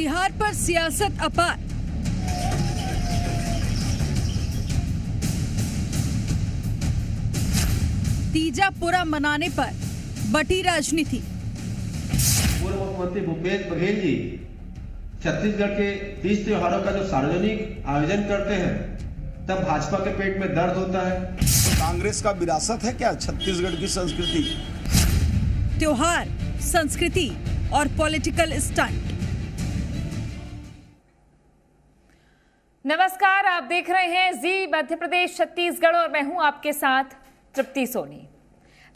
तिहार पर सियासत अपार। तीजा पूरा मनाने पर बटी राजनीति। पूर्व मुख्यमंत्री भूपेश बघेल जी छत्तीसगढ़ के 30 त्योहारों का जो सार्वजनिक आयोजन करते हैं तब भाजपा के पेट में दर्द होता है। कांग्रेस का विरासत है क्या छत्तीसगढ़ की संस्कृति? त्योहार, संस्कृति और पॉलिटिकल स्टंट। नमस्कार, आप देख रहे हैं जी मध्य प्रदेश छत्तीसगढ़ और मैं हूं आपके साथ तृप्ति सोनी।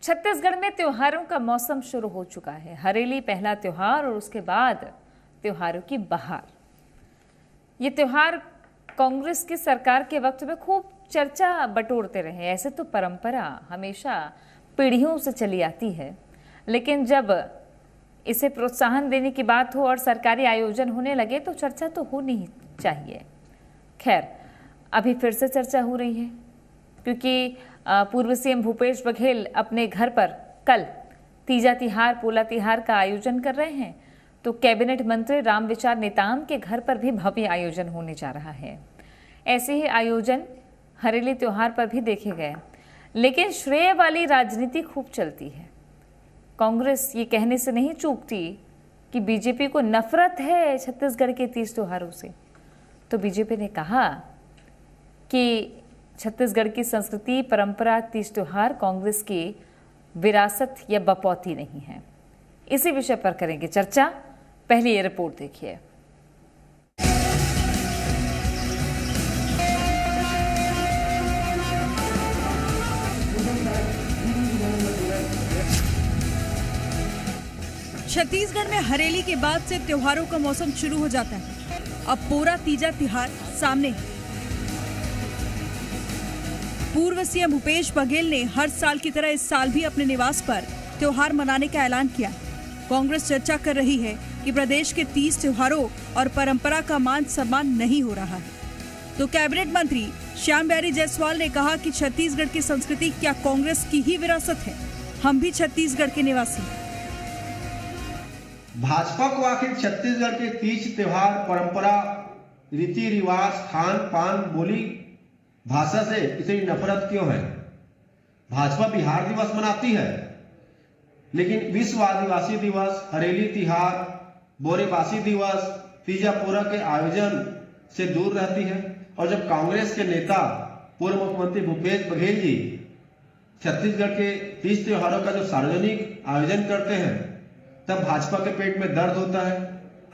छत्तीसगढ़ में त्योहारों का मौसम शुरू हो चुका है। हरेली पहला त्योहार और उसके बाद त्योहारों की बहार। ये त्योहार कांग्रेस की सरकार के वक्त में खूब चर्चा बटोरते रहे। ऐसे तो परंपरा हमेशा पीढ़ियों से चली आती है, लेकिन जब इसे प्रोत्साहन देने की बात हो और सरकारी आयोजन होने लगे तो चर्चा तो होनी ही चाहिए। खैर, अभी फिर से चर्चा हो रही है क्योंकि पूर्व सीएम भूपेश बघेल अपने घर पर कल तीजा तिहार, पोला तिहार का आयोजन कर रहे हैं, तो कैबिनेट मंत्री रामविचार नेताम के घर पर भी भव्य आयोजन होने जा रहा है। ऐसे ही आयोजन हरेली त्योहार पर भी देखे गए, लेकिन श्रेय वाली राजनीति खूब चलती है। कांग्रेस ये कहने से नहीं चूकती कि बीजेपी को नफरत है छत्तीसगढ़ के 30 त्योहारों से। तो बीजेपी ने कहा कि छत्तीसगढ़ की संस्कृति, परंपरा, 30 त्योहार कांग्रेस की विरासत या बपौती नहीं है। इसी विषय पर करेंगे चर्चा। पहले ये रिपोर्ट देखिए। छत्तीसगढ़ में हरेली के बाद से त्योहारों का मौसम शुरू हो जाता है। अब पूरा तीजा तिहार सामने है। पूर्व सीएम भूपेश बघेल ने हर साल की तरह इस साल भी अपने निवास पर त्योहार मनाने का ऐलान किया। कांग्रेस चर्चा कर रही है कि प्रदेश के 30 त्योहारों और परंपरा का मान सम्मान नहीं हो रहा है। तो कैबिनेट मंत्री श्याम बिहारी जायसवाल ने कहा कि छत्तीसगढ़ की संस्कृति क्या कांग्रेस की ही विरासत है? हम भी छत्तीसगढ़ के निवासी। भाजपा को आखिर छत्तीसगढ़ के 30 त्योहार, परंपरा, रीति रिवाज, खान पान, बोली भाषा से इतनी नफरत क्यों है? भाजपा बिहार दिवस मनाती है, लेकिन विश्व आदिवासी दिवस, हरेली तिहार, बोरेबासी दिवस, तीजा पूरा के आयोजन से दूर रहती है। और जब कांग्रेस के नेता पूर्व मुख्यमंत्री भूपेश बघेल जी छत्तीसगढ़ के 30 त्योहारों का जो सार्वजनिक आयोजन करते हैं तब भाजपा के पेट में दर्द होता है।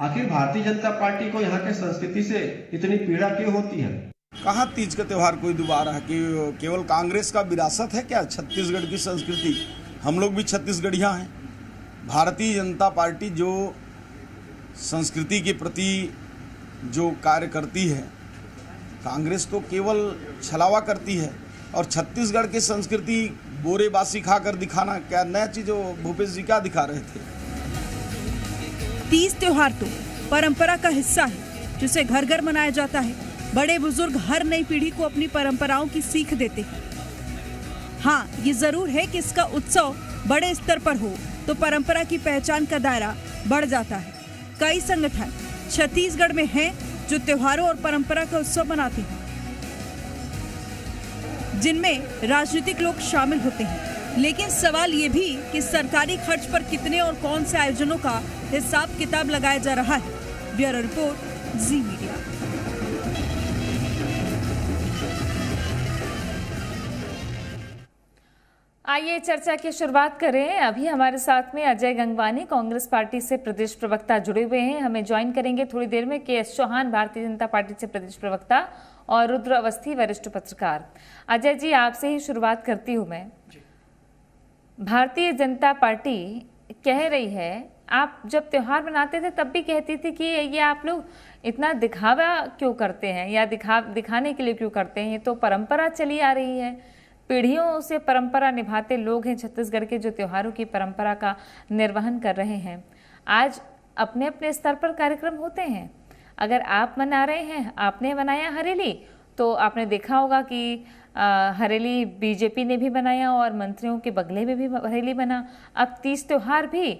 आखिर भारतीय जनता पार्टी को यहाँ के संस्कृति से इतनी पीड़ा क्यों होती है? कहाँ तीज का त्योहार कोई दोबारा है कि केवल कांग्रेस का विरासत है क्या छत्तीसगढ़ की संस्कृति? हम लोग भी छत्तीसगढ़िया हैं। भारतीय जनता पार्टी जो संस्कृति के प्रति जो कार्य करती है, कांग्रेस तो केवल छलावा करती है। और छत्तीसगढ़ की संस्कृति बोरेबासी खाकर दिखाना क्या नया चीज? भूपेश जी क्या दिखा रहे थे? 30 त्योहार तो परंपरा का हिस्सा है जिसे घर घर मनाया जाता है। बड़े बुजुर्ग हर नई पीढ़ी को अपनी परंपराओं की सीख देते हैं। हाँ, ये जरूर है कि इसका उत्सव बड़े स्तर पर हो तो परंपरा की पहचान का दायरा बढ़ जाता है। कई संगठन छत्तीसगढ़ में हैं जो त्योहारों और परंपरा का उत्सव मनाते हैं, जिनमें राजनीतिक लोग शामिल होते हैं। लेकिन सवाल ये भी कि सरकारी खर्च पर कितने और कौन से आयोजनों का हिसाब किताब लगाया जा रहा है। ब्यूरो रिपोर्ट, जी मीडिया। आइए चर्चा की शुरुआत करें। अभी हमारे साथ में अजय गंगवानी, कांग्रेस पार्टी से प्रदेश प्रवक्ता, जुड़े हुए हैं। हमें ज्वाइन करेंगे थोड़ी देर में के.एस. चौहान, भारतीय जनता पार्टी से प्रदेश प्रवक्ता, और रुद्र अवस्थी, वरिष्ठ पत्रकार। अजय जी, आपसे ही शुरुआत करती हूँ मैं। भारतीय जनता पार्टी कह रही है, आप जब त्योहार मनाते थे तब भी कहती थी कि ये आप लोग इतना दिखावा क्यों करते हैं या दिखाने के लिए क्यों करते हैं? ये तो परंपरा चली आ रही है, पीढ़ियों से परंपरा निभाते लोग हैं छत्तीसगढ़ के जो त्योहारों की परंपरा का निर्वहन कर रहे हैं। आज अपने अपने स्तर पर कार्यक्रम होते हैं। अगर आप मना रहे हैं, आपने मनाया हरेली, तो आपने देखा होगा कि हरेली बीजेपी ने भी बनाया और मंत्रियों के बगले में भी हरेली बना। अब 30 त्योहार भी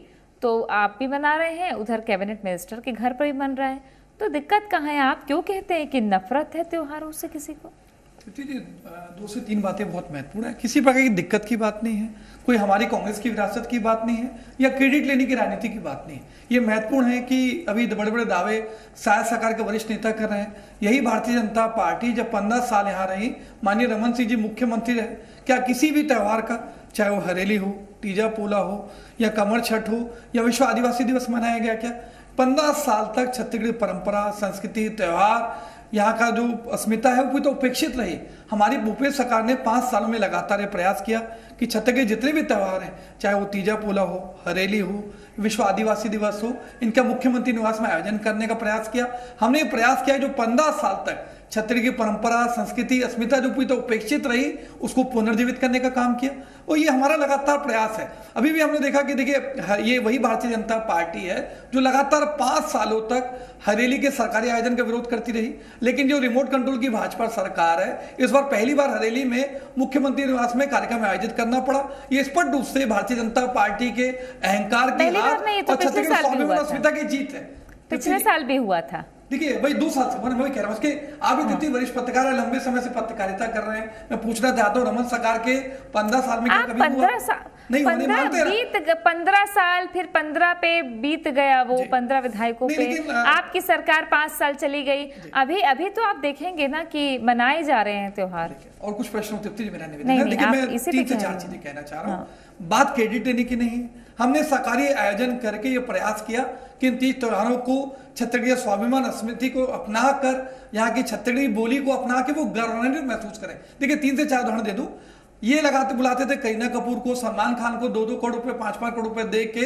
तो आप भी मना रहे हैं, उधर कैबिनेट मिनिस्टर के घर पर भी मन रहा है, तो दिक्कत कहाँ है? आप क्यों कहते हैं कि नफरत है त्योहारों से किसी को? जी, 2 से 3 बातें बहुत महत्वपूर्ण है। किसी प्रकार की दिक्कत की बात नहीं है, कोई हमारी कांग्रेस की विरासत की बात नहीं है, या क्रेडिट लेने की राजनीति की बात नहीं है। ये महत्वपूर्ण है कि अभी बड़े बड़े दावे शायद सरकार के वरिष्ठ नेता कर रहे हैं। यही भारतीय जनता पार्टी जब 15 साल यहाँ रही, माननीय रमन सिंह जी मुख्यमंत्री रहे, क्या किसी भी त्यौहार का, चाहे वो हरेली हो, तीजा पोला हो, या कमर छठ हो, या विश्व आदिवासी दिवस मनाया गया, क्या 15 साल तक छत्तीसगढ़ी परंपरा, संस्कृति, त्यौहार, यहाँ का जो अस्मिता है वो तो उपेक्षित रही? हमारी भूपेश सरकार ने 5 सालों में लगातार ये प्रयास किया कि छत्तीसगढ़ जितने भी त्यौहार हैं, चाहे वो तीजा पोला हो, हरेली हो, विश्व आदिवासी दिवस हो, इनका मुख्यमंत्री निवास में आयोजन करने का प्रयास किया। हमने ये प्रयास किया जो 15 साल तक छत्तीसगढ़ की परंपरा, संस्कृति, अस्मिता जो पूरी तो उपेक्षित रही, उसको पुनर्जीवित करने का काम किया, और ये हमारा लगातार प्रयास है। अभी भी हमने देखा कि देखिए, ये वही भारतीय जनता पार्टी है जो लगातार 5 सालों तक हरेली के सरकारी आयोजन का विरोध करती रही, लेकिन जो रिमोट कंट्रोल की भाजपा सरकार है, इस बार पहली बार हरेली में मुख्यमंत्री निवास में कार्यक्रम आयोजित करना पड़ा। ये स्पष्ट रूप से भारतीय जनता पार्टी के अहंकार की हार और छत्तीसगढ़ स्वाभिमान अस्मिता की जीत है। पिछले साल भी हुआ था। देखिए भाई, 2 साल से मैं वही कह रहा हूँ, उसके आप भी इतनी वरिष्ठ पत्रकार है, लंबे समय से पत्रकारिता कर रहे हैं। मैं पूछना चाहता हूँ, रमन सरकार के 15 साल में आप 15 साल नहीं 15 साल, फिर 15 पे बीत गया, वो 15 विधायकों पे आपकी सरकार 5 साल चली गई। अभी तो आप देखेंगे ना कि मनाए जा रहे हैं त्योहार। और कुछ प्रश्नों तृप्ति मेरा निवेदन है, देखिए मैं 3 से 4 चीजें कहना चाह रहा हूँ। बात क्रेडिट लेने की नहीं है, हमने सरकारी आयोजन करके ये प्रयास किया कि इन 30 त्योहारों को छत्तीसगढ़ी स्वाभिमान अस्मिता को अपना कर, यहाँ की छत्तीसगढ़ी बोली को अपना के वो गौरवान्वित महसूस करें। देखिए 3 से 4 उदाहरण दे दूं। ये बुलाते थे करीना कपूर को, सलमान खान को 2-2 करोड़ रुपए, 5-5 करोड़ रुपए दे के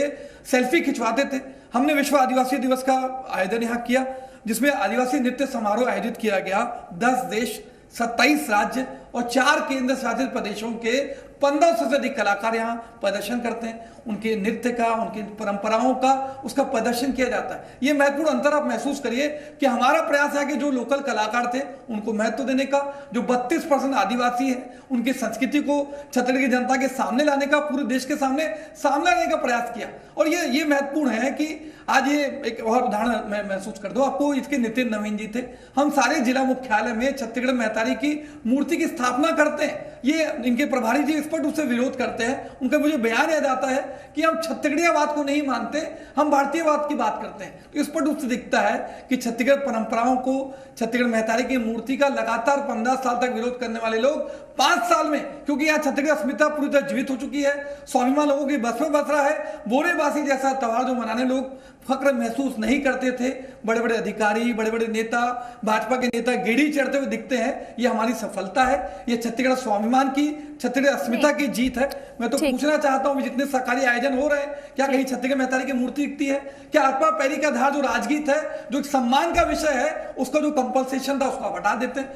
सेल्फी खिंचवाते थे। हमने विश्व आदिवासी दिवस का आयोजन यहाँ किया, जिसमें आदिवासी नृत्य समारोह आयोजित किया गया। 10 देश, 27 राज्य और 4 केंद्र शासित प्रदेशों के 1500 से अधिक कलाकार यहाँ प्रदर्शन करते हैं। उनके नृत्य का, उनकी परंपराओं का, उसका प्रदर्शन किया जाता है। ये महत्वपूर्ण अंतर आप महसूस करिए कि हमारा प्रयास है कि जो लोकल कलाकार थे उनको महत्व देने का, जो 32% आदिवासी है उनकी संस्कृति को छत्तीसगढ़ की जनता के सामने लाने का, पूरे देश के सामने लाने का प्रयास किया। और ये महत्वपूर्ण है कि आज ये एक और उदाहरण मैं महसूस कर दूं आपको। इसके नितिन नवीन जी थे। हम सारे जिला मुख्यालय में छत्तीसगढ़ महतारी की मूर्ति की स्थापना करते हैं। ये इनके प्रभारी जी स्पष्ट रूप से विरोध करते हैं। उनका मुझे बयान याद आता है कि हम छत्तीसगढ़ीयवाद को नहीं मानते, हम भारतीयवाद की बात करते हैं। तो स्पष्ट रूप से दिखता है कि छत्तीसगढ़ परंपराओं को, छत्तीसगढ़ महतारी की मूर्ति का लगातार 15 साल तक विरोध करने वाले लोग 5 साल में, क्योंकि यहाँ छत्तीसगढ़ अस्मिता पूरी तरह जीवित हो चुकी है, स्वाभिमान लोगों की बस में बस रहा है। बोरेबासी जैसा त्योहार जो मनाने लोग फक्र महसूस नहीं करते थे, बड़े बड़े अधिकारी, बड़े बड़े नेता, भाजपा के नेता गेड़ी चढ़ते हुए दिखते हैं। ये हमारी सफलता है, ये छत्तीसगढ़ स्वाभिमान की, छत्तीसगढ़ अस्मिता की जीत है। मैं तो पूछना चाहता हूँ, जितने सरकारी आयोजन हो रहे हैं, क्या कहीं छत्तीसगढ़ महतारी की मूर्ति दिखती है? क्या अरपा पैरी का धार जो राजगीत है, जो एक सम्मान का विषय है, उसका जो कंपल्सेशन था उसको हटा देते हैं।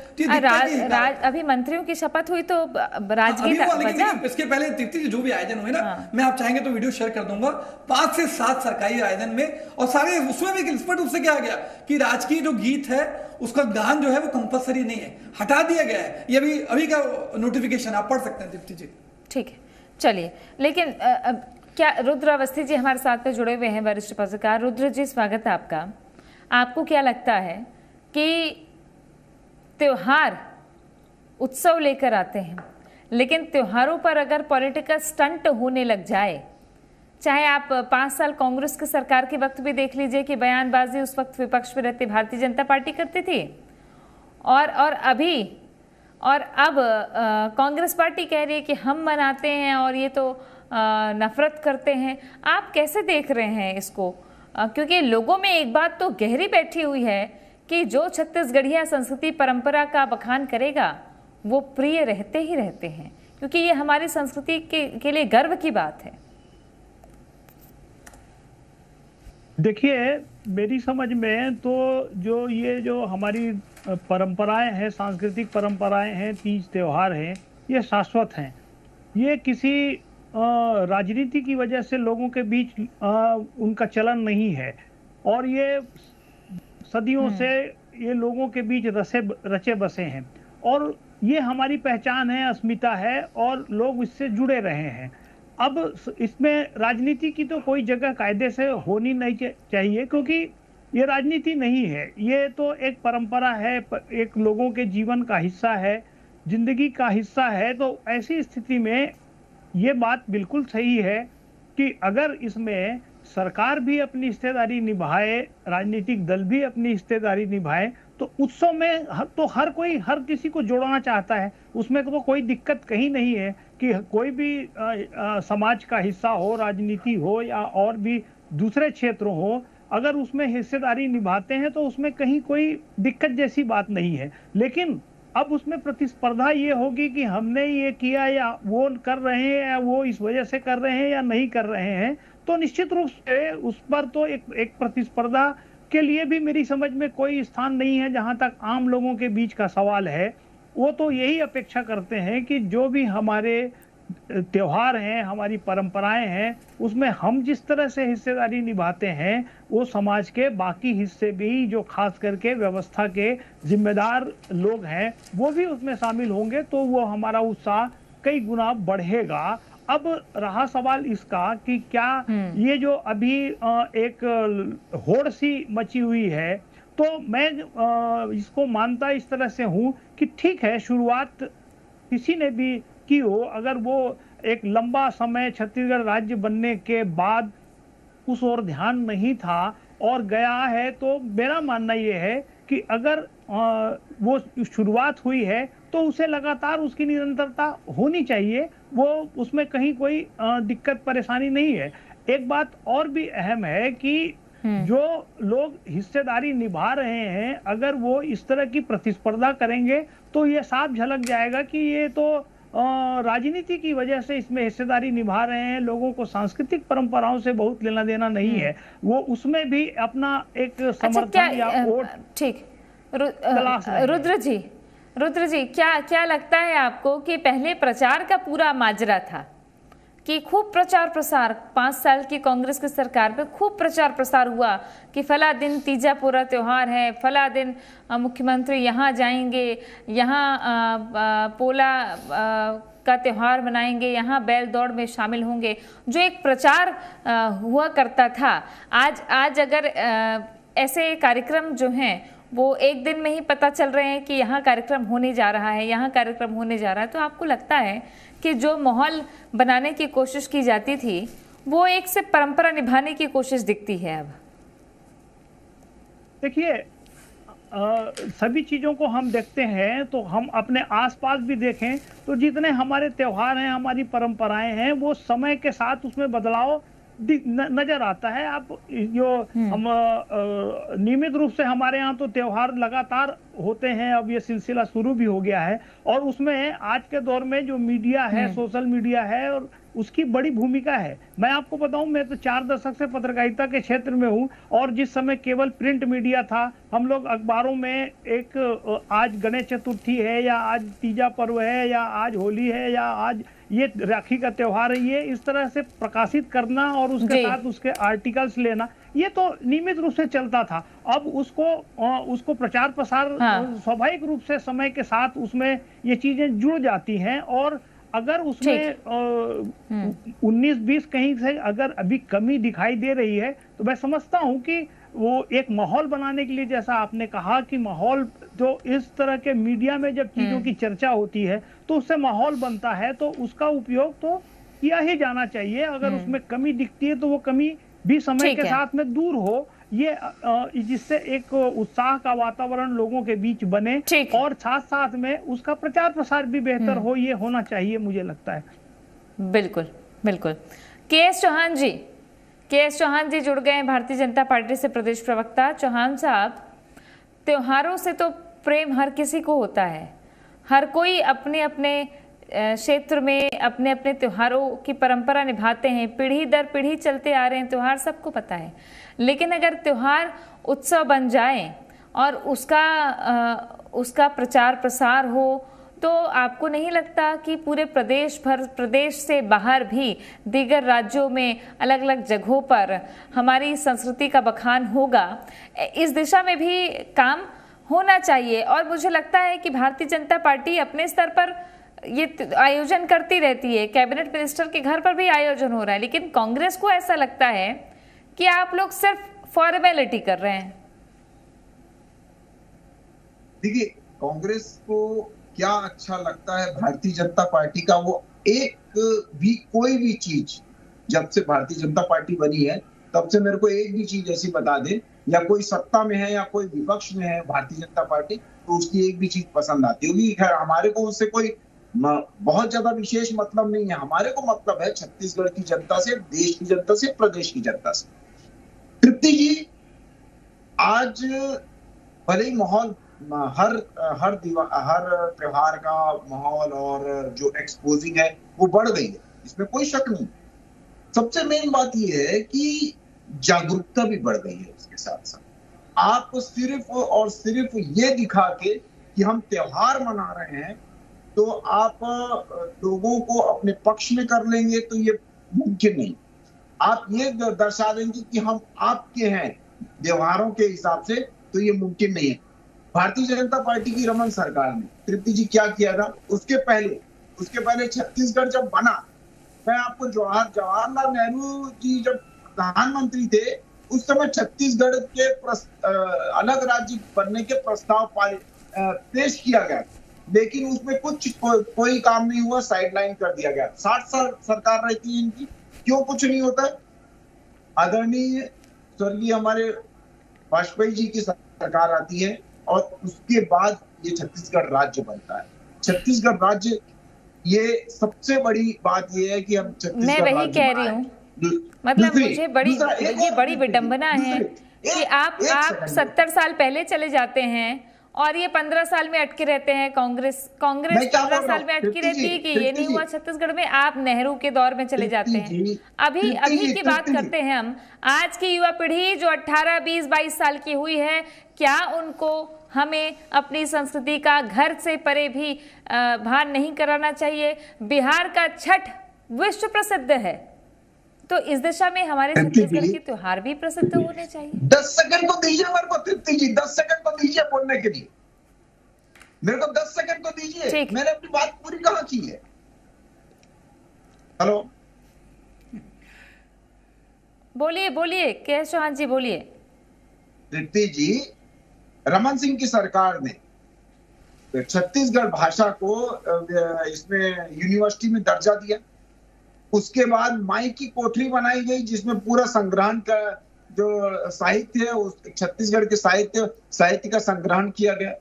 अभी मंत्रियों की शपथ हुई तो राजगीत, इसके पहले तृप्ति जो भी आयोजन हुए ना, मैं आप चाहेंगे तो वीडियो शेयर कर दूंगा। 5 से 7 सरकारी आयोजन में, और सारे उसमें भी स्पष्ट रूप से क्या गया कि राजकीय जो गीत है उसका गान जो है वो कंपलसरी नहीं है, हटा दिया गया है। ये अभी का नोटिफिकेशन आप पढ़ सकते हैं दीप्ति जी। ठीक है, चलिए। लेकिन क्या रुद्र अवस्थी जी हमारे साथ में जुड़े हुए हैं, वरिष्ठ पत्रकार। रुद्र जी, स्वागत है आपका। आपको क्या लगता है कि त्योहार उत्सव लेकर आते हैं, लेकिन त्योहारों पर अगर पॉलिटिकल स्टंट होने लग जाए, चाहे आप 5 साल कांग्रेस की सरकार के वक्त भी देख लीजिए कि बयानबाजी उस वक्त विपक्ष में रहती भारतीय जनता पार्टी करती थी, और अब कांग्रेस पार्टी कह रही है कि हम मनाते हैं और ये तो नफरत करते हैं। आप कैसे देख रहे हैं इसको? क्योंकि लोगों में एक बात तो गहरी बैठी हुई है कि जो छत्तीसगढ़िया संस्कृति परंपरा का बखान करेगा वो प्रिय रहते ही रहते हैं, क्योंकि ये हमारी संस्कृति के लिए गर्व की बात है। देखिए, मेरी समझ में तो जो हमारी परंपराएं हैं, सांस्कृतिक परंपराएं हैं, तीज त्योहार हैं, ये शाश्वत हैं। ये किसी राजनीति की वजह से लोगों के बीच उनका चलन नहीं है, और ये सदियों से ये लोगों के बीच रचे बसे हैं, और ये हमारी पहचान है, अस्मिता है, और लोग इससे जुड़े रहे हैं। अब इसमें राजनीति की तो कोई जगह कायदे से होनी नहीं चाहिए, क्योंकि ये राजनीति नहीं है, ये तो एक परंपरा है, एक लोगों के जीवन का हिस्सा है, जिंदगी का हिस्सा है। तो ऐसी स्थिति में ये बात बिल्कुल सही है कि अगर इसमें सरकार भी अपनी हिस्सेदारी निभाए, राजनीतिक दल भी अपनी हिस्सेदारी निभाए, तो उत्सव में तो हर कोई हर किसी को जोड़ना चाहता है, उसमें तो कोई दिक्कत कहीं नहीं है कि कोई भी समाज का हिस्सा हो, राजनीति हो या और भी दूसरे क्षेत्र हो, अगर उसमें हिस्सेदारी निभाते हैं तो उसमें कहीं कोई दिक्कत जैसी बात नहीं है। लेकिन अब उसमें प्रतिस्पर्धा ये होगी कि हमने ये किया या वो कर रहे हैं या वो इस वजह से कर रहे हैं या नहीं कर रहे हैं, तो निश्चित रूप से उस पर तो एक प्रतिस्पर्धा के लिए भी मेरी समझ में कोई स्थान नहीं है। जहां तक आम लोगों के बीच का सवाल है, वो तो यही अपेक्षा करते हैं कि जो भी हमारे त्योहार हैं, हमारी परंपराएं हैं, उसमें हम जिस तरह से हिस्सेदारी निभाते हैं, वो समाज के बाकी हिस्से भी, जो खास करके व्यवस्था के जिम्मेदार लोग हैं, वो भी उसमें शामिल होंगे, तो वो हमारा उत्साह कई गुना बढ़ेगा। अब रहा सवाल इसका कि क्या ये जो अभी एक होड़ सी मची हुई है, तो मैं इसको मानता इस तरह से हूं कि ठीक है, शुरुआत किसी ने भी की हो, अगर वो एक लंबा समय छत्तीसगढ़ राज्य बनने के बाद उस ओर ध्यान नहीं था और गया है, तो मेरा मानना ये है कि अगर वो शुरुआत हुई है तो उसे लगातार उसकी निरंतरता होनी चाहिए, वो उसमें कहीं कोई दिक्कत परेशानी नहीं है। एक बात और भी अहम है कि जो लोग हिस्सेदारी निभा रहे हैं, अगर वो इस तरह की प्रतिस्पर्धा करेंगे तो ये साफ झलक जाएगा कि ये तो राजनीति की वजह से इसमें हिस्सेदारी निभा रहे हैं, लोगों को सांस्कृतिक परंपराओं से बहुत लेना देना नहीं है, वो उसमें भी अपना एक समर्थन या वोट। ठीक, रुद्र जी क्या लगता है आपको कि पहले प्रचार का पूरा माजरा था कि खूब प्रचार प्रसार 5 साल की कांग्रेस की सरकार पे खूब प्रचार प्रसार हुआ कि फला दिन तीजा पूरा त्योहार है, फला दिन मुख्यमंत्री यहाँ जाएंगे, यहाँ पोला का त्योहार मनाएंगे, यहाँ बैल दौड़ में शामिल होंगे, जो एक प्रचार हुआ करता था। आज अगर ऐसे कार्यक्रम जो हैं वो एक दिन में ही पता चल रहे हैं कि यहाँ कार्यक्रम होने जा रहा है, यहाँ कार्यक्रम होने जा रहा है, तो आपको लगता है कि जो माहौल बनाने की कोशिश की जाती थी वो एक से परंपरा निभाने की कोशिश दिखती है? अब देखिए, सभी चीजों को हम देखते हैं तो हम अपने आसपास भी देखें तो जितने हमारे त्योहार हैं, हमारी परंपराएं हैं, वो समय के साथ उसमें बदलाव नजर आता है। आप जो हम नियमित रूप से हमारे यहाँ तो त्योहार लगातार होते हैं, अब ये सिलसिला शुरू भी हो गया है, और उसमें आज के दौर में जो मीडिया है, सोशल मीडिया है, और उसकी बड़ी भूमिका है। मैं आपको बताऊं, मैं तो 4 दशक से पत्रकारिता के क्षेत्र में हूं, और जिस समय केवल प्रिंट मीडिया था, हम लोग अखबारों में एक आज गणेश चतुर्थी है या आज तीजा पर्व है या आज होली है या आज ये राखी का त्योहार है, ये इस तरह से प्रकाशित करना और उसके साथ उसके आर्टिकल्स लेना, ये तो नियमित रूप से चलता था। अब उसको प्रचार प्रसार स्वाभाविक रूप से समय के साथ उसमें ये चीजें जुड़ जाती हैं, और अगर उसमें 19-20 कहीं से अगर अभी कमी दिखाई दे रही है, तो मैं समझता हूं कि वो एक माहौल बनाने के लिए, जैसा आपने कहा कि माहौल जो इस तरह के मीडिया में जब चीजों की चर्चा होती है तो उससे माहौल बनता है, तो उसका उपयोग तो किया ही जाना चाहिए। अगर उसमें कमी दिखती है तो वो कमी भी समय के साथ में दूर हो, ये जिससे एक उत्साह का वातावरण लोगों के बीच बने, और साथ साथ में उसका प्रचार प्रसार भी बेहतर हो, ये होना चाहिए, मुझे लगता है। बिल्कुल बिल्कुल। के.एस. चौहान जी जुड़ गए हैं भारतीय जनता पार्टी से, प्रदेश प्रवक्ता। चौहान साहब, त्योहारों से तो प्रेम हर किसी को होता है, हर कोई अपने अपने क्षेत्र में अपने अपने त्योहारों की परंपरा निभाते हैं, पीढ़ी दर पीढ़ी चलते आ रहे हैं त्योहार, सबको पता है। लेकिन अगर त्योहार उत्सव बन जाए और उसका प्रचार प्रसार हो, तो आपको नहीं लगता कि पूरे प्रदेश से बाहर भी दीगर राज्यों में अलग अलग जगहों पर हमारी संस्कृति का बखान होगा? इस दिशा में भी काम होना चाहिए, और मुझे लगता है कि भारतीय जनता पार्टी अपने स्तर पर ये आयोजन करती रहती है, कैबिनेट मिनिस्टर के घर पर भी आयोजन हो रहा है, लेकिन कांग्रेस को ऐसा लगता है कि आप लोग सिर्फ फॉर्मेलिटी कर रहे हैं। देखिए, कांग्रेस को क्या अच्छा लगता है भारतीय जनता पार्टी का, वो एक भी कोई भी चीज, जब से भारतीय जनता पार्टी बनी है तब से मेरे को एक भी चीज ऐसी बता दे, या कोई सत्ता में है या कोई विपक्ष में है भारतीय जनता पार्टी, तो उसकी एक भी चीज पसंद आती होगी। खैर, हमारे को उससे कोई बहुत ज्यादा विशेष मतलब नहीं है। हमारे को मतलब है छत्तीसगढ़ की जनता से, देश की जनता से, प्रदेश की जनता से। तृप्ति जी, आज भले ही माहौल हर त्योहार का माहौल और जो एक्सपोजिंग है वो बढ़ गई है, इसमें कोई शक नहीं। सबसे मेन बात ये है कि जागरूकता भी बढ़ गई है। उसके साथ साथ आप सिर्फ और सिर्फ ये दिखा के कि हम त्योहार मना रहे हैं तो आप लोगों को अपने पक्ष में कर लेंगे, तो ये मुमकिन नहीं। आप ये दर्शा देंगे कि हम आपके हैं त्योहारों के हिसाब से, तो ये मुमकिन नहीं है। भारतीय जनता पार्टी की रमन सरकार ने, तृप्ति जी, क्या किया था उसके पहले छत्तीसगढ़ जब बना, मैं आपको जवाहरलाल नेहरू जी जब प्रधानमंत्री थे उस समय छत्तीसगढ़ के अलग राज्य बनने के प्रस्ताव पेश किया गया, लेकिन उसमें कोई काम नहीं हुआ, साइडलाइन कर दिया गया। 60 साल सरकार रहती है इनकी, क्यों कुछ नहीं होता है? आदरणीय स्वर्गीय हमारे वाजपेयी जी की सरकार आती है और उसके बाद ये छत्तीसगढ़ राज्य बनता है। छत्तीसगढ़ राज्य, ये सबसे बड़ी बात ये है कि हम छत्तीसगढ़, मैं वही कह रही हूँ, मतलब मुझे ये बड़ी विडंबना है कि आप 70 साल पहले चले जाते हैं और ये 15 साल में अटके रहते हैं। कांग्रेस 15 साल में अटकी रहती है कि ये नहीं हुआ छत्तीसगढ़ में। आप नेहरू के दौर में चले जाते हैं। अभी की बात करते हैं हम। आज की युवा पीढ़ी जो 18, 20, 22 साल की हुई है, क्या उनको हमें अपनी संस्कृति का घर से परे भी भान नहीं कराना चाहिए? बिहार का छठ विश्व प्रसिद्ध है, तो इस दिशा में हमारे छत्तीसगढ़ के त्योहार भी प्रसिद्ध होने चाहिए। 10 सेकंड को दीजिए मेरे को, तृप्ति जी, 10 सेकंड को दीजिए बोलने के लिए। मेरे को 10 सेकंड को दीजिए, मैंने अपनी बात पूरी कहाँ की है। हेलो, बोलिए के चौहान जी, बोलिए। तृप्ति जी, रमन सिंह की सरकार ने छत्तीसगढ़ भाषा को इसमें यूनिवर्सिटी में दर्जा दिया। उसके बाद माई की कोठरी बनाई गई जिसमें पूरा संग्रहण का जो साहित्य है, उस छत्तीसगढ़ के साहित्य का संग्रहण किया गया।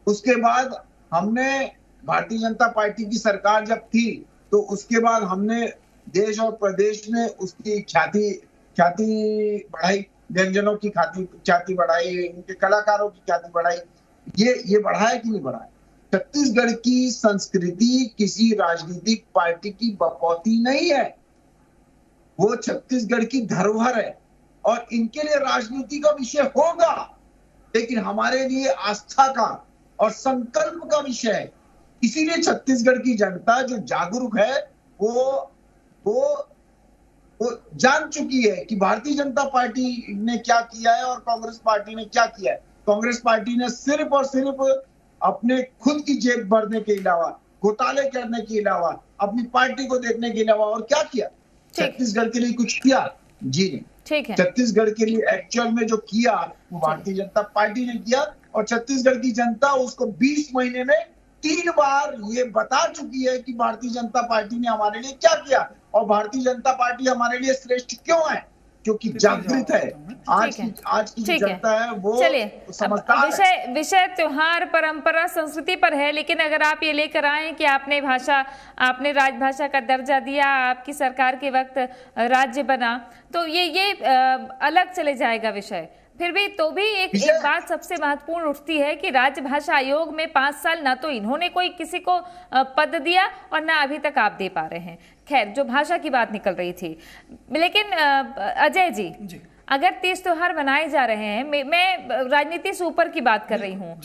उसके बाद हमने, भारतीय जनता पार्टी की सरकार जब थी, तो उसके बाद हमने देश और प्रदेश में उसकी ख्याति बढ़ाई, व्यंजनों की ख्याति बढ़ाई, उनके कलाकारों की ख्याति बढ़ाई। ये बढ़ाया कि नहीं बढ़ाया? छत्तीसगढ़ की संस्कृति किसी राजनीतिक पार्टी की बपौती नहीं है, वो छत्तीसगढ़ की धरोहर है और इनके लिए राजनीति का विषय होगा, लेकिन हमारे लिए आस्था का और संकल्प का विषय है। इसीलिए छत्तीसगढ़ की जनता जो जागरूक है वो जान चुकी है कि भारतीय जनता पार्टी ने क्या किया है और कांग्रेस पार्टी ने क्या किया है। कांग्रेस पार्टी ने सिर्फ और सिर्फ अपने खुद की जेब भरने के अलावा, घोटाले करने के अलावा, अपनी पार्टी को देखने के अलावा और क्या किया? छत्तीसगढ़ के लिए कुछ किया? जी नहीं। ठीक है। छत्तीसगढ़ के लिए एक्चुअल में जो किया वो भारतीय जनता पार्टी ने किया, और छत्तीसगढ़ की जनता उसको 20 महीने में 3 बार ये बता चुकी है कि भारतीय जनता पार्टी ने हमारे लिए क्या किया, और भारतीय जनता पार्टी हमारे लिए श्रेष्ठ क्यों है, क्योंकि जागृत है। आज की जो जनता है वो समझदार है। विषय त्योहार, परंपरा, संस्कृति पर है, लेकिन अगर आप ये लेकर आए कि आपने राजभाषा का दर्जा दिया, आपकी सरकार के वक्त राज्य बना, तो ये अलग चले जाएगा विषय। फिर भी एक बात सबसे महत्वपूर्ण उठती है कि राज्य भाषा आयोग में 5 साल ना तो इन्होंने कोई किसी को पद दिया और ना अभी तक आप दे पा रहे हैं। खैर, जो भाषा की बात निकल रही थी, लेकिन अजय जी, अगर तीज त्योहार मनाए जा रहे हैं, मैं राजनीति से ऊपर की बात कर रही हूँ,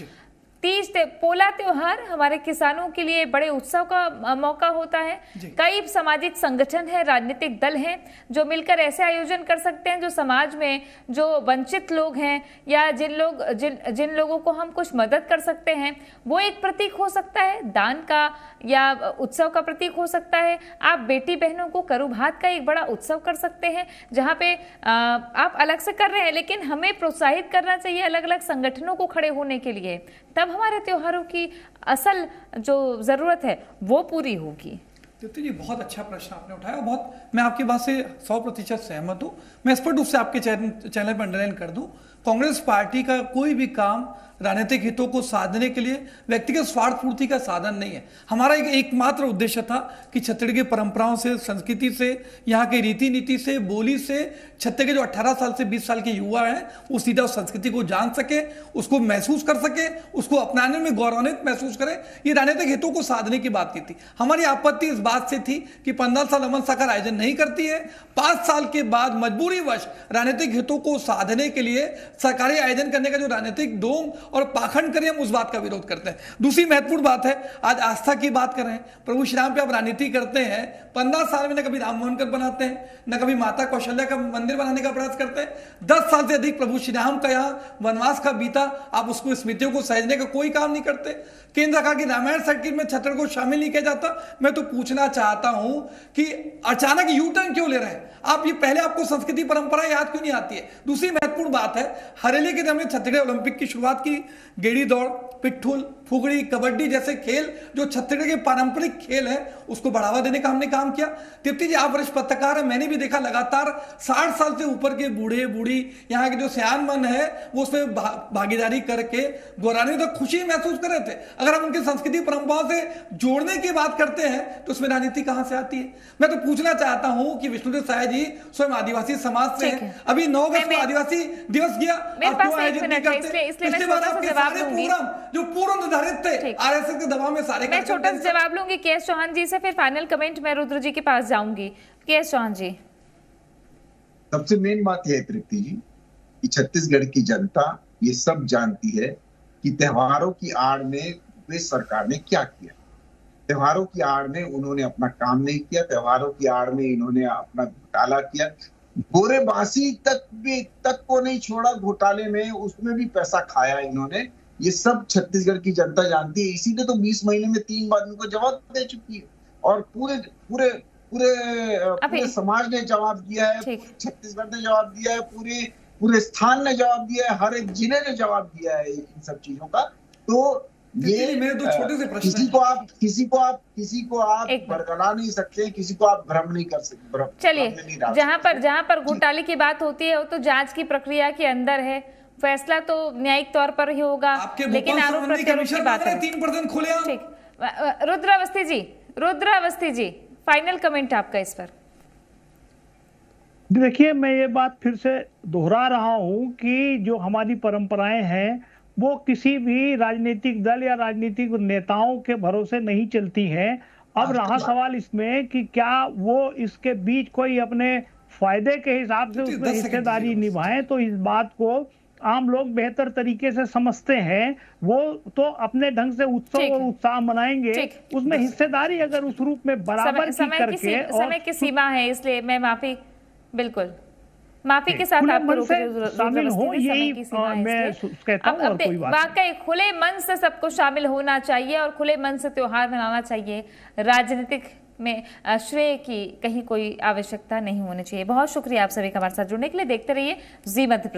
पोला त्योहार हमारे किसानों के लिए बड़े उत्सव का मौका होता है। कई सामाजिक संगठन हैं, राजनीतिक दल हैं जो मिलकर ऐसे आयोजन कर सकते हैं जो समाज में जो वंचित लोग हैं या जिन लोगों को हम कुछ मदद कर सकते हैं, वो एक प्रतीक हो सकता है दान का या उत्सव का प्रतीक हो सकता है। आप बेटी बहनों को करू भात का एक बड़ा उत्सव कर सकते हैं जहां पे आप अलग से कर रहे हैं, लेकिन हमें प्रोत्साहित करना चाहिए अलग अलग संगठनों को खड़े होने के लिए, तब हमारे त्योहारों की असल जो जरूरत है वो पूरी होगी। दीप्ति जी, बहुत अच्छा प्रश्न आपने उठाया, बहुत मैं आपकी बात से 100% सहमत हूं। मैं स्पष्ट रूप से आपके चैनल पर अंडरलाइन कर दूं, कांग्रेस पार्टी का कोई भी काम राजनीतिक हितों को साधने के लिए व्यक्तिगत स्वार्थ पूर्ति का साधन नहीं है। हमारा एकमात्र उद्देश्य था कि छत्तीसगढ़ की परंपराओं से, संस्कृति से, यहाँ के रीति नीति से, बोली से छत्तीसगढ़ के जो 18 साल से 20 साल के युवा हैं वो सीधा उस संस्कृति को जान सके, उसको महसूस कर सके, उसको अपनाने में गौरवान्वित महसूस करे। ये राजनीतिक हितों को साधने की बात की थी। हमारी आपत्ति इस बात से थी कि 15 साल अमन सागर आयोजन नहीं करती है, 5 साल के बाद मजबूरीवश राजनीतिक हितों को साधने के लिए सरकारी आयोजन करने का जो राजनीतिक डोंग और पाखंड करें, हम उस बात का विरोध करते हैं। दूसरी महत्वपूर्ण बात है, आज आस्था की बात कर रहे हैं, प्रभु श्री राम पे आप राजनीति करते हैं, 15 साल में न कभी राम मोहन कर बनाते हैं, न कभी माता कौशल्या का मंदिर बनाने का प्रयास करते हैं। 10 साल से अधिक प्रभु श्री राम का यहाँ वनवास का बीता, आप उसको स्मृतियों को सहेजने का कोई काम नहीं करते। केंद्र सरकार की रामायण सर्किट में छत्तीसगढ़ को शामिल नहीं किया जाता। मैं तो पूछना चाहता हूं कि अचानक यू टर्न क्यों ले रहे हैं आप? ये पहले आपको संस्कृति परंपरा याद क्यों नहीं आती है? दूसरी महत्वपूर्ण बात है, हरेली के दिन हमने छत्तीसगढ़ ओलंपिक की शुरुआत की। गेड़ी दौड़, पिट्ठुल, फुगड़ी, कबड्डी जैसे खेल जो छत्तीसगढ़ के पारंपरिक खेल है उसको बढ़ावा देने का हमने काम किया। तृप्ति जी, आप वरिष्ठ पत्रकार हैं, मैंने भी देखा लगातार 60 साल से ऊपर के बूढ़े बूढ़ी यहाँ के जो सियान मन है वो उसमें भागीदारी करके गौरवान्वित तो खुशी महसूस कर रहे थे। अगर हम उनकी संस्कृति परंपराओं से जोड़ने की बात करते हैं तो उसमें राजनीति कहां से आती है? मैं तो पूछना चाहता हूं कि विष्णुदेव साय जी स्वयं आदिवासी समाज से हैं, अभी 9 अगस्त को आदिवासी दिवस गया, आप क्यों आयोजित नहीं करते? इसलिए बार आपके सारे प्रोग्राम जो पूर्व निर्धारित थे आरएसएस के दबाव में सारे, मैं छोटा सा जवाब लूंगी के.एस. चौहान जी से, फिर फाइनल कमेंट मैं रुद्र जी के पास जाऊंगी। के.एस. चौहान जी, सबसे मेन बात यह है तृप्ति जी कि छत्तीसगढ़ की जनता ये सब जानती है कि त्योहारों की आड़ में कांग्रेस सरकार ने क्या किया। त्योहारों की आड़ में उन्होंने अपना काम नहीं किया, त्योहारों की आड़ में इन्होंने अपना घोटाला किया। गोरेबासी तक को नहीं छोड़ा घोटाले में, उसमें भी पैसा खाया इन्होंने। ये सब छत्तीसगढ़ की जनता जानती है, इसीलिए तो 20 महीने में 3 बार इनको जवाब दे चुकी है और पूरे समाज ने जवाब दिया है, छत्तीसगढ़ ने जवाब दिया है, पूरे स्थान ने जवाब दिया है, हर एक जिले ने जवाब दिया है इन सब चीजों का। तो ये मेरे दो छोटे से प्रश्न, किसी को आप बरगला नहीं सकते, किसी को आप भ्रम नहीं कर सकते। चलिए, जहां पर घोटाले की बात होती है वो तो जांच की प्रक्रिया के अंदर है, फैसला तो न्यायिक तौर पर ही होगा, लेकिन आरोप प्रत्यारोप की बात है। 3% खुले। ठीक, रुद्र अवस्थी जी फाइनल कमेंट आपका इस पर। देखिए, मैं ये बात फिर से दोहरा रहा हूं कि जो हमारी परंपराएं हैं वो किसी भी राजनीतिक दल या राजनीतिक नेताओं के भरोसे नहीं चलती हैं। अब रहा सवाल इसमें कि क्या वो इसके बीच कोई अपने फायदे के हिसाब से उसमें हिस्सेदारी निभाएं, तो इस बात को आम लोग बेहतर तरीके से समझते हैं। वो तो अपने ढंग से उत्सव और उत्साह मनाएंगे, उसमें हिस्सेदारी अगर उस रूप में बराबर करके, समय की सीमा है, इसलिए मैं माफी के साथ आपको शामिल हो, यही मैं कहता हूं। और कोई बात वाकई खुले मन से सबको शामिल होना चाहिए और खुले मन से त्योहार मनाना चाहिए। राजनीतिक में श्रेय की कहीं कोई आवश्यकता नहीं होनी चाहिए। बहुत शुक्रिया आप सभी का हमारे साथ जुड़ने के लिए। देखते रहिए जी मध्य प्रदेश।